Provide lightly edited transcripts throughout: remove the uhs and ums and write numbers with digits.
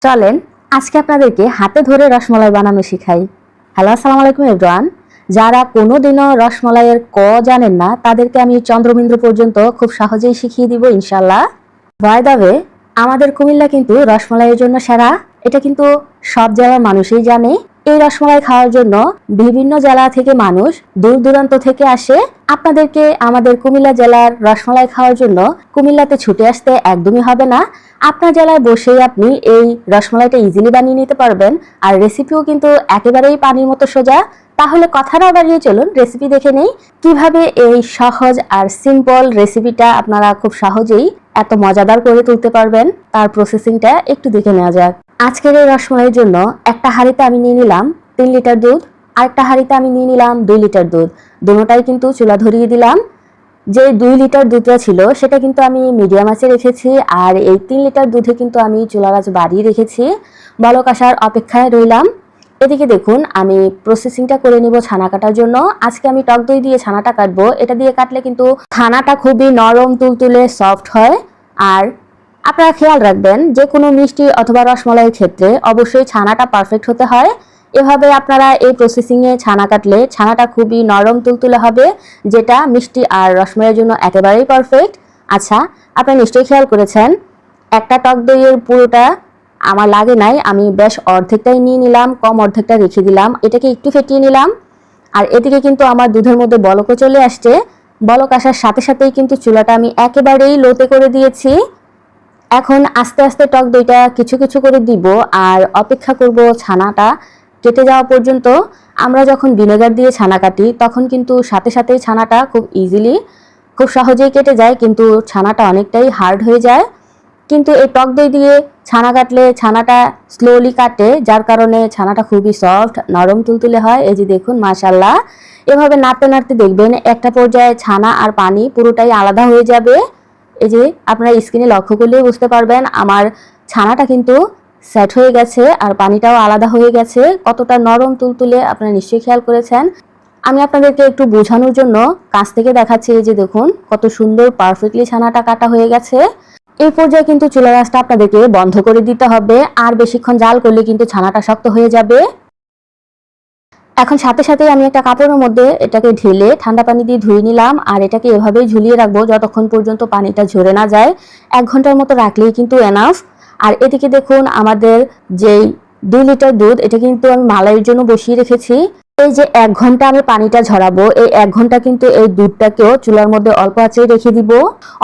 চলেন আজকে আপনাদেরকে হাতে ধরে রসমালাই বানানো শিখাই। হ্যালো, আসসালামু আলাইকুম এভরিওয়ান। যারা কোনোদিনও রসমালাইয়ের ক জানেন না তাদেরকে আমি চন্দ্রবিন্দু পর্যন্ত খুব সহজেই শিখিয়ে দিব ইনশাল্লাহ। বাই দ্য ওয়ে, আমাদের কুমিল্লা কিন্তু রসমালাইয়ের জন্য সেরা। এটা কিন্তু সব জেলার মানুষই জানে। এই রসমালাই খাওয়ার জন্য বিভিন্ন জেলা থেকে মানুষ দূর দূরান্ত থেকে আসে। আপনাদেরকে আমাদের কুমিল্লা জেলার রসমালাই খাওয়ার জন্য কুমিল্লাতে ছুটে আসতে একদমই হবে না। আপনার জেলায় বসেই আপনি এই রসমালাইটা ইজিলি বানিয়ে নিতে পারবেন। আর রেসিপিও কিন্তু একেবারেই পানির মতো সোজা। তাহলে কথা না বাড়িয়ে চলুন রেসিপি দেখে নেই, কিভাবে এই সহজ আর সিম্পল রেসিপিটা আপনারা খুব সহজেই এত মজাদার করে তুলতে পারবেন। তার প্রসেসিংটা একটু দেখে নেওয়া যাক। আজকের এই রসমালাইয়ের জন্য একটা হাঁড়িতে আমি নিয়ে নিলাম 3 লিটার দুধ, আর একটা হাঁড়িতে আমি নিয়ে নিলাম 2 লিটার দুধ। দুটোটাই কিন্তু চুলা ধরিয়ে দিলাম। যে 2 লিটার দুধটা ছিল সেটা কিন্তু আমি মিডিয়াম আঁচে রেখেছি, আর এই 3 লিটার দুধে কিন্তু আমি চুলার আঁচ বাড়িয়ে রেখেছি। বলক আসার অপেক্ষায় রইলাম। এদিকে দেখুন আমি প্রসেসিংটা করে নিব ছানা কাটার জন্য। আজকে আমি টক দই দিয়ে ছানাটা কাটবো। এটা দিয়ে কাটলে কিন্তু ছানাটা খুবই নরম তুলতুলে সফট হয়। আর আপনারা খেয়াল রাখবেন যে কোনো মিষ্টি অথবা রসমালাইয়ের ক্ষেত্রে অবশ্যই ছানাটা পারফেক্ট হতে হয়। এভাবে আপনারা এই প্রসেসিংয়ে ছানা কাটলে ছানাটা খুবই নরম তুলতুলে হবে, যেটা মিষ্টি আর রসমালাইয়ের জন্য একেবারেই পারফেক্ট। আচ্ছা, আপনারা নিশ্চয়ই খেয়াল করেছেন একটা টক দইয়ের পুরোটা আমার লাগে নাই, আমি বেশ অর্ধেকটাই নিয়ে নিলাম, কম অর্ধেকটা রেখে দিলাম। এটাকে একটু ফেটিয়ে নিলাম। আর এদিকে কিন্তু আমার দুধের মধ্যে বলকও চলে আসছে। বলক আসার সাথে সাথেই কিন্তু চুলাটা আমি একেবারেই লোতে করে দিয়েছি। এখন আস্তে আস্তে টক দইটা কিছু কিছু করে দিব আর অপেক্ষা করব ছানাটা কেটে যাওয়া পর্যন্ত। আমরা যখন ভিনেগার দিয়ে ছানা কাটি তখন কিন্তু সাথে সাথেই ছানাটা খুব ইজিলি খুব সহজেই কেটে যায়, কিন্তু ছানাটা অনেকটাই হার্ড হয়ে যায়। কিন্তু এই টক দই দিয়ে ছানা কাটলে ছানাটা স্লোলি কাটে, যার কারণে ছানাটা খুবই সফট নরম তুলতুলে হয়। এই যে দেখুন মাশাআল্লাহ, এভাবে নাড়তে নাড়তে দেখবেন একটা পর্যায়ে ছানা আর পানি পুরোটাই আলাদা হয়ে যাবে। এই যে আপনারা স্ক্রিনে লক্ষ্য করলেই বুঝতে পারবেন আমার ছানাটা কিন্তু সেট হয়ে গেছে আর পানিটাও আলাদা হয়ে গেছে। কতটা নরম তুলতুলে আপনারা নিশ্চয়ই খেয়াল করেছেন। আমি আপনাদেরকে একটু বোঝানোর জন্য কাছ থেকে দেখাচ্ছি। এই যে দেখুন কত সুন্দর পারফেক্টলি ছানাটা কাটা হয়ে গেছে। এই পর্যায়ে কিন্তু চুলার আঁচটা আপনাদেরকে বন্ধ করে দিতে হবে, আর বেশিক্ষণ জাল করলে কিন্তু ছানাটা শক্ত হয়ে যাবে। এখন সাথে সাথে আমি একটা কাপড়ের মধ্যে এটাকে ঢেলে ঠান্ডা পানি দিয়ে ধুয়ে নিলাম, আর এটাকে এভাবেই ঝুলিয়ে রাখবো যতক্ষণ পর্যন্ত পানিটা ঝরে না যায়। 1 ঘন্টার মতো রাখলেই কিন্তু এনাফ। আর এদিকে দেখুন আমাদের যেই 2 লিটার দুধ, এটা কিন্তু আমি মালাইয়ের জন্য বসিয়ে রেখেছি। এই যে 1 ঘন্টা আমি পানিটা ঝরাবো, এই 1 ঘন্টা কিন্তু এই দুধটাকেও চুলার মধ্যে অল্প আঁচে রেখে দিব।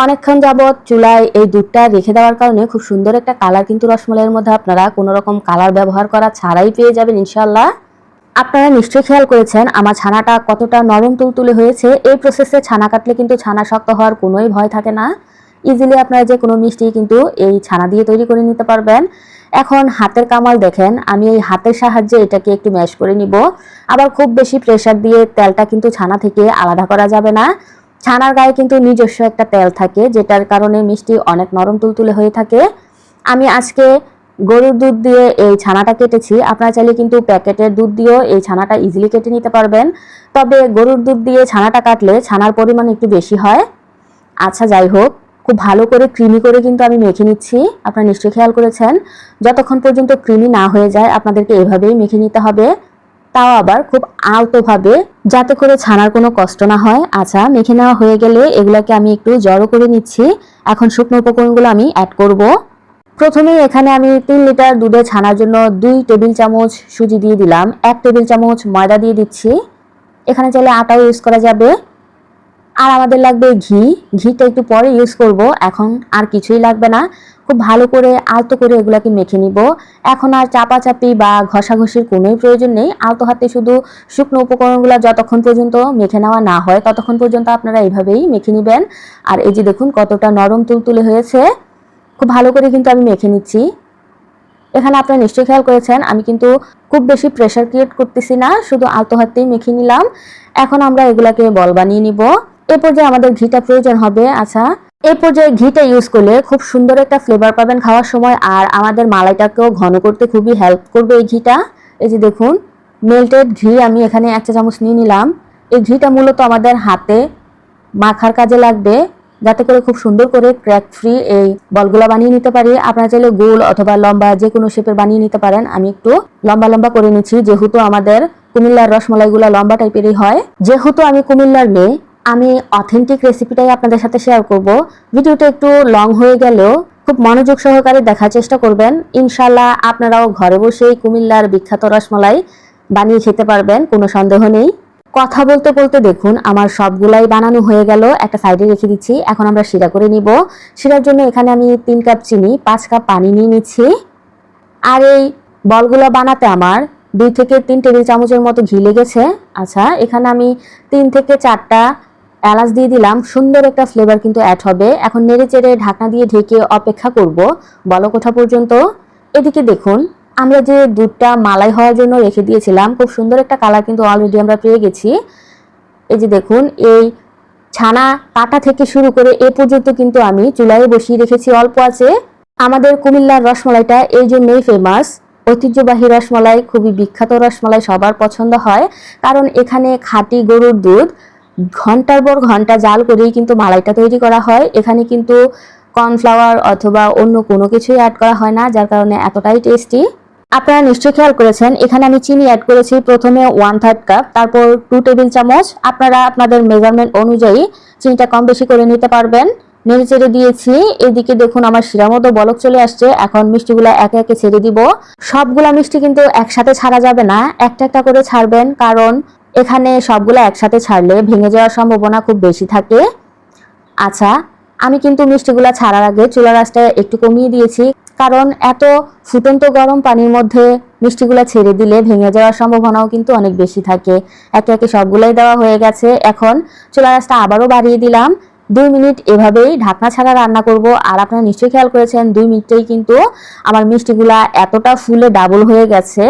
অনেকক্ষণ যাবত চুলায় এই দুধটা রেখে দেওয়ার কারণে খুব সুন্দর একটা কালার কিন্তু রসমালাইয়ের মধ্যে আপনারা কোনো রকম কালার ব্যবহার করা ছাড়াই পেয়ে যাবেন ইনশাল্লাহ। আপনারা নিশ্চয়ই খেয়াল করেছেন আমার ছানাটা কতটা নরম তুলতুলে হয়েছে। এই প্রসেসে ছানা কাটলে কিন্তু ছানা শক্ত হওয়ার কোনোই ভয় থাকে না। ইজিলি আপনারা যে কোনো মিষ্টি কিন্তু এই ছানা দিয়ে তৈরি করে নিতে পারবেন। এখন হাতের কামাল দেখেন, আমি এই হাতের সাহায্যে এটাকে একটু ম্যাশ করে নিব। আবার খুব বেশি প্রেসার দিয়ে তেলটা কিন্তু ছানা থেকে আলাদা করা যাবে না। ছানার গায়ে কিন্তু নিজস্ব একটা তেল থাকে, যেটার কারণে মিষ্টি অনেক নরম তুলতুলে হয়ে থাকে। আমি আজকে গরুর দুধ দিয়ে এই ছানাটা কেটেছি। আপনারা চাইলে কিন্তু প্যাকেটের দুধ দিয়েও এই ছানাটা ইজিলি কেটে নিতে পারবেন, তবে গরুর দুধ দিয়ে ছানাটা কাটলে ছানার পরিমাণ একটু বেশি হয়। আচ্ছা যাই হোক, খুব ভালো করে ক্রিমি করে কিন্তু আমি মেখে নিচ্ছি। আপনারা নিশ্চয়ই খেয়াল করেছেন যতক্ষণ পর্যন্ত ক্রিমি না হয়ে যায় আপনাদেরকে এভাবেই মেখে নিতে হবে, তাও আবার খুব আলতোভাবে, যাতে করে ছানার কোনো কষ্ট না হয়। আচ্ছা, মেখে নেওয়া হয়ে গেলে এগুলোকে আমি একটু জড়ো করে নিচ্ছি। এখন শুকনো উপকরণগুলো আমি অ্যাড করব। প্রথমেই এখানে আমি 3 লিটার দুধে ছানার জন্য 2 টেবিল চামচ সুজি দিয়ে দিলাম, 1 টেবিল চামচ ময়দা দিয়ে দিচ্ছি। এখানে চাইলে আটাও ইউজ করা যাবে। আর আমাদের লাগবে ঘি। ঘিটা একটু পরে ইউজ করব, এখন আর কিছুই লাগবে না। খুব ভালো করে আলতো করে এগুলাকে মেখে নিব। এখন আর চাপাচাপি বা ঘষাঘষির কোনোই প্রয়োজন নেই। আলতো হাতে শুধু শুকনো উপকরণগুলো যতক্ষণ পর্যন্ত মেখে নেওয়া না হয় ততক্ষণ পর্যন্ত আপনারা এইভাবেই মেখে নেবেন। আর এই যে দেখুন কতটা নরম তুলতুলে হয়েছে। খুব ভালো করে কিন্তু আমি মেখে নিচ্ছি। এখানে আপনারা নিশ্চয়ই খেয়াল করেছেন আমি কিন্তু খুব বেশি প্রেসার ক্রিয়েট করতেছি না, শুধু আলতো হাতেই মেখে নিলাম। এখন আমরা এগুলাকে বল বানিয়ে নিব। এই পর্যায়ে আমাদের ঘিটা প্রয়োজন হবে। আচ্ছা, এই পর্যায়ে ঘিটা ইউজ করলে খুব সুন্দর একটা ফ্লেভার পাবেন খাওয়ার সময়, আর আমাদের মালাইটাকেও ঘন করতে খুবই হেল্প করবে এই ঘিটা। এই যে দেখুন মেল্টেড ঘি আমি এখানে 1 চা চামচ নিয়ে নিলাম। এই ঘিটা মূলত আমাদের হাতে মাখার কাজে লাগবে। যাতে করে খুব সুন্দর করে ক্র্যাক ফ্রি এই বলগুলা বানিয়ে নিতে পারি। আপনারা চাইলে গোল অথবা লম্বা যে কোনো শেপের বানিয়ে নিতে পারেন। আমি একটু লম্বা লম্বা করে নিচ্ছি, যেহেতু আমাদের কুমিল্লার রসমালাইগুলো লম্বা টাইপেরই হয়। যেহেতু আমি কুমিল্লার মেয়ে, আমি অথেন্টিক রেসিপিটাই আপনাদের সাথে শেয়ার করব। ভিডিওটা একটু লং হয়ে গেলেও খুব মনোযোগ সহকারে দেখার চেষ্টা করবেন। ইনশাল্লাহ আপনারাও ঘরে বসেই কুমিল্লার বিখ্যাত রসমালাই বানিয়ে খেতে পারবেন, কোনো সন্দেহ নেই। কথা বলতে বলতে দেখুন আমার সবগুলাই বানানো হয়ে গেল, একটা সাইডে রেখে দিচ্ছি। এখন আমরা শিরা করে নিব। শিরার জন্য এখানে আমি 3 কাপ চিনি, 5 কাপ পানি নিয়ে নিচ্ছি। আর এই বলগুলো বানাতে আমার 2 থেকে 3 টেবিল চামচের মতো ঘি লেগেছে। আচ্ছা, এখানে আমি 3 থেকে 4টা এলাচ দিয়ে দিলাম, সুন্দর একটা ফ্লেভার কিন্তু অ্যাড হবে। এখন নেড়ে চেড়ে ঢাকনা দিয়ে ঢেকে অপেক্ষা করব বলক ওঠা পর্যন্ত। এদিকে দেখুন আমরা যে দুধটা মালাই হওয়ার জন্য রেখে দিয়েছিলাম, খুব সুন্দর একটা কালার কিন্তু অলরেডি আমরা পেয়ে গেছি। এই যে দেখুন এই ছানা কাটা থেকে শুরু করে এ পর্যন্ত কিন্তু আমি চুলায় বসিয়ে রেখেছি অল্প আছে। আমাদের কুমিল্লার রসমালাইটা এই জন্যই ফেমাস, ঐতিহ্যবাহী রসমালাই, খুবই বিখ্যাত রসমালাই, সবার পছন্দ হয়। কারণ এখানে খাঁটি গরুর দুধ ঘন্টার পর ঘন্টা জাল করেই কিন্তু মালাইটা তৈরি করা হয়। এখানে কিন্তু কর্নফ্লাওয়ার অথবা অন্য কোনো কিছুই অ্যাড করা হয় না, যার কারণে এতটাই টেস্টি। আপনারা নিশ্চয়ই খেয়াল করেছেন এখানে আমি চিনি অ্যাড করেছি প্রথমে 1/3 কাপ, তারপর 2 টেবিল চামচ। আপনারা আপনাদের মেজারমেন্ট অনুযায়ী চিনিটা কম বেশি করে নিতে পারবেন। নেড়ে চেড়ে দিয়েছি। এদিকে দেখুন আমার শিরার মতো বলক চলে আসছে। এখন মিষ্টিগুলা একে একে ছেড়ে দিব। সবগুলা মিষ্টি কিন্তু একসাথে ছাড়া যাবে না, একটা একটা করে ছাড়বেন, কারণ এখানে সবগুলা একসাথে ছাড়লে ভেঙে যাওয়ার সম্ভাবনা খুব বেশি থাকে। আচ্ছা, আমি কিন্তু মিষ্টিগুলা ছাড়ার আগে চুলার আঁচটা একটু কমিয়ে দিয়েছি, কারণ এত ফুটন্ত গরম পানির মধ্যে মিষ্টিগুলা ছেড়ে দিলে ভেঙে যাওয়ার সম্ভাবনাও কিন্তু অনেক বেশি থাকে। একে একে সবগুলাই দেওয়া হয়ে গেছে। এখন চুলার আঁচটা আবারও বাড়িয়ে দিলাম। 2 মিনিট এভাবেই ঢাকনা ছাড়া রান্না করব। আর আপনারা নিশ্চয়ই খেয়াল করেছেন 2 মিনিটেই কিন্তু আমার মিষ্টিগুলা এতটা ফুলে ডাবল হয়ে গেছে।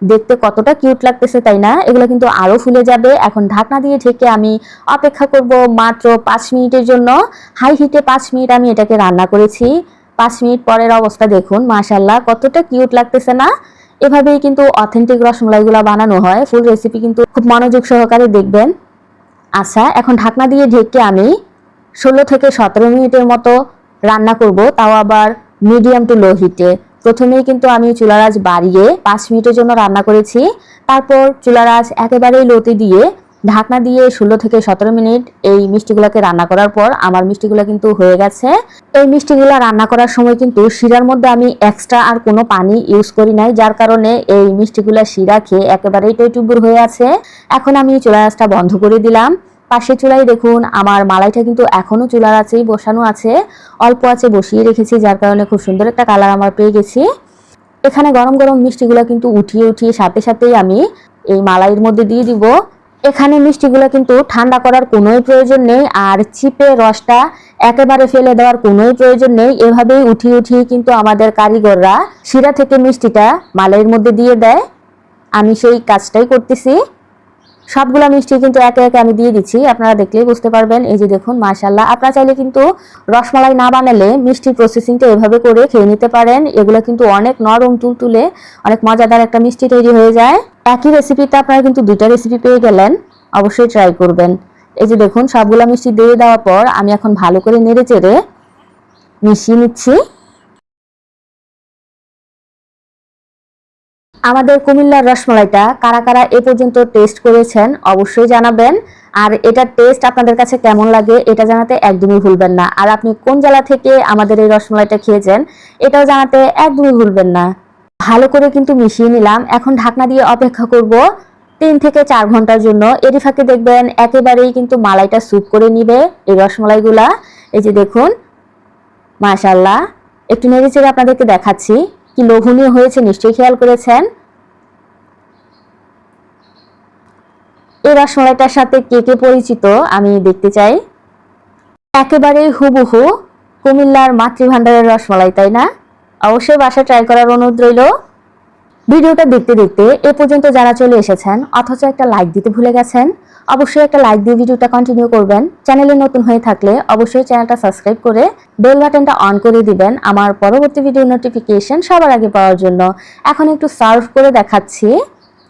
দেখতে কতটা কিউট লাগতেছে, তাই না? এগুলো কিন্তু আরো ফুলে যাবে। এখন ঢাকনা দিয়ে ঢেকে আমি অপেক্ষা করব মাত্র 5 মিনিটের জন্য। হাই হিটে 5 মিনিট আমি এটাকে রান্না করেছি। 5 মিনিট পরের অবস্থা দেখুন, মাশাআল্লাহ কতটা কিউট লাগতেছে না? এভাবেই কিন্তু অথেন্টিক রসমালাইগুলো বানানো হয়। ফুল রেসিপি কিন্তু খুব মনোযোগ সহকারে দেখবেন। আচ্ছা, এখন ঢাকনা দিয়ে ঢেকে আমি 16 থেকে 17 মিনিটের মতো রান্না করব, তাও আবার মিডিয়াম টু লো হিটে। প্রথমেই কিন্তু আমি চুলার আঁচ বাড়িয়ে 5 মিনিটের জন্য রান্না করেছি। তারপর চুলার আঁচ একেবারেই লোতে দিয়ে ঢাকনা দিয়ে 16 থেকে 17 মিনিট এই মিষ্টিগুলোকে রান্না করার পর আমার মিষ্টিগুলো কিন্তু হয়ে গেছে। এই মিষ্টিগুলো রান্না করার সময় কিন্তু শিরার মধ্যে আমি এক্সট্রা আর কোনো পানি ইউজ করি নাই, যার কারণে এই মিষ্টিগুলো শিরা খেয়ে একেবারেই টইটুম্বুর হয়ে আছে। এখন আমি চুলার আঁচটা বন্ধ করে দিলাম। পাশের চুলায় দেখুন আমার মালাইটা কিন্তু এখনো চুলার আঁচেই বসানো আছে, অল্প আছে বসিয়ে রেখেছি, যার কারণে খুব সুন্দর একটা কালার আমার পেয়ে গেছি। এখানে গরম গরম মিষ্টিগুলো কিন্তু উঠিয়ে উঠিয়ে সাথে সাথেই আমি এই মালাইয়ের মধ্যে দিয়ে দিব। এখানে মিষ্টিগুলো কিন্তু ঠান্ডা করার কোনোই প্রয়োজন নেই, আর চিপে রসটা একেবারে ফেলে দেওয়ার কোনোই প্রয়োজন নেই। এভাবেই উঠিয়ে উঠিয়ে কিন্তু আমাদের কারিগররা শিরা থেকে মিষ্টিটা মালাইয়ের মধ্যে দিয়ে দেয়। আমি সেই কাজটাই করতেছি। সবগুলা মিষ্টি কিন্তু একে একে আমি দিয়ে দিচ্ছি, আপনারা দেখলেই বুঝতে পারবেন। এই যে দেখুন মাশাআল্লাহ, আপনারা চাইলে কিন্তু রসমালাই না বানালে মিষ্টি প্রসেসিংটা এভাবে করে খেয়ে নিতে পারেন। এগুলো কিন্তু অনেক নরম তুলতুলে অনেক মজাদার একটা মিষ্টি তৈরি হয়ে যায়। একই রেসিপিতে আপনারা কিন্তু 2টা রেসিপি পেয়ে গেলেন, অবশ্যই ট্রাই করবেন। এই যে দেখুন সবগুলা মিষ্টি দিয়ে দেওয়ার পর আমি এখন ভালো করে নেড়ে চেড়ে মিশিয়ে নিচ্ছি। আমাদের কুমিল্লার রসমালাইটা কারা কারা এ পর্যন্ত টেস্ট করেছেন অবশ্যই জানাবেন। আর এটার টেস্ট আপনাদের কাছে কেমন লাগে এটা জানাতে একদমই ভুলবেন না। আর আপনি কোন জেলা থেকে আমাদের এই রসমালাইটা খেয়েছেন এটাও জানাতে একদমই ভুলবেন না। ভালো করে কিন্তু মিশিয়ে নিলাম। এখন ঢাকনা দিয়ে অপেক্ষা করব 3 থেকে 4 ঘন্টার জন্য। এরই ফাঁকে দেখবেন একেবারেই কিন্তু মালাইটা স্যুপ করে নিবে এই রসমালাইগুলা। এই যে দেখুন মাশাআল্লাহ, একটু নেড়ে চেড়ে আপনাদেরকে দেখাচ্ছি কি লোভনীয় হয়েছে, নিশ্চয়ই খেয়াল করেছেন। এই রসমালাইটার সাথে কে কে পরিচিত আমি দেখতে চাই। একেবারেই হুবহু কুমিল্লার মাতৃভান্ডারের রসমালাই, তাই না? অবশ্যই বাসা ট্রাই করার অনুরোধ রইল। ভিডিওটা দেখতে দেখতে এ পর্যন্ত যারা চলে এসেছেন অথচ একটা লাইক দিতে ভুলে গেছেন, অবশ্যই একটা লাইক দিয়ে ভিডিওটা কন্টিনিউ করবেন। চ্যানেলে নতুন হয়ে থাকলে অবশ্যই চ্যানেলটা সাবস্ক্রাইব করে বেল বাটনটা অন করে দিবেন আমার পরবর্তী ভিডিও নোটিফিকেশন সবার আগে পাওয়ার জন্য। এখন একটু সার্ভ করে দেখাচ্ছি।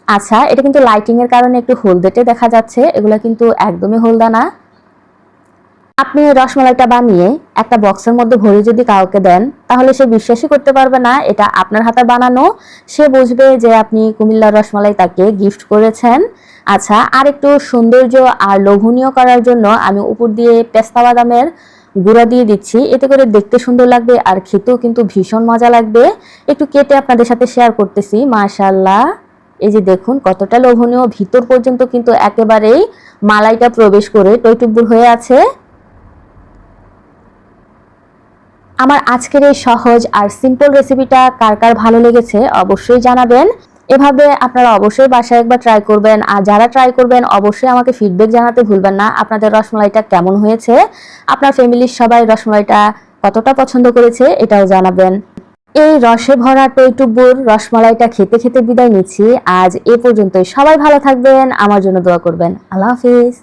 আচ্ছা, এটা কিন্তু লাইটিং এর কারণে একটু হলদেটে দেখা যাচ্ছে, এগুলো কিন্তু একদমই হলদা না। আপনি রসমালাইটা বানিয়ে একটা বক্সের মধ্যে ভরে যদি কাউকে দেন, তাহলে সে বিশ্বাসই করতে পারবে না এটা আপনার হাতে বানানো। সে বুঝবে যে আপনি কুমিল্লার রসমালাই তাকে গিফট করেছেন। আচ্ছা, আর একটু সৌন্দর্য আর লোভনীয় করার জন্য আমি উপর দিয়ে পেস্তা বাদামের গুঁড়া দিয়ে দিচ্ছি। এতে করে দেখতে সুন্দর লাগবে আর খেতেও কিন্তু ভীষণ মজা লাগবে। একটু কেটে আপনাদের সাথে শেয়ার করতেছি। মাশাআল্লাহ, এই যে দেখুন কতটা লোভনীয়, ভিতর পর্যন্ত কিন্তু একেবারেই মালাইটা প্রবেশ করে টইটুব্বুর হয়ে আছে। আমার আজকের এই সহজ আর সিম্পল রেসিপিটা কার কার ভালো লেগেছে অবশ্যই জানাবেন। এভাবে আপনারা অবশ্যই বাসায় একবার ট্রাই করবেন, আর যারা ট্রাই করবেন অবশ্যই আমাকে ফিডব্যাক জানাতে ভুলবেন না আপনাদের রসমালাইটা কেমন হয়েছে। আপনার ফ্যামিলির সবাই রসমালাইটা কতটা পছন্দ করেছে এটাও জানাবেন। এই রসে ভরা টইটুব্বুর রসমালাইটা খেতে খেতে বিদায় নিচ্ছি। আজ এ পর্যন্তই। সবাই ভালো থাকবেন, আমার জন্য দোয়া করবেন। আল্লাহ হাফিজ।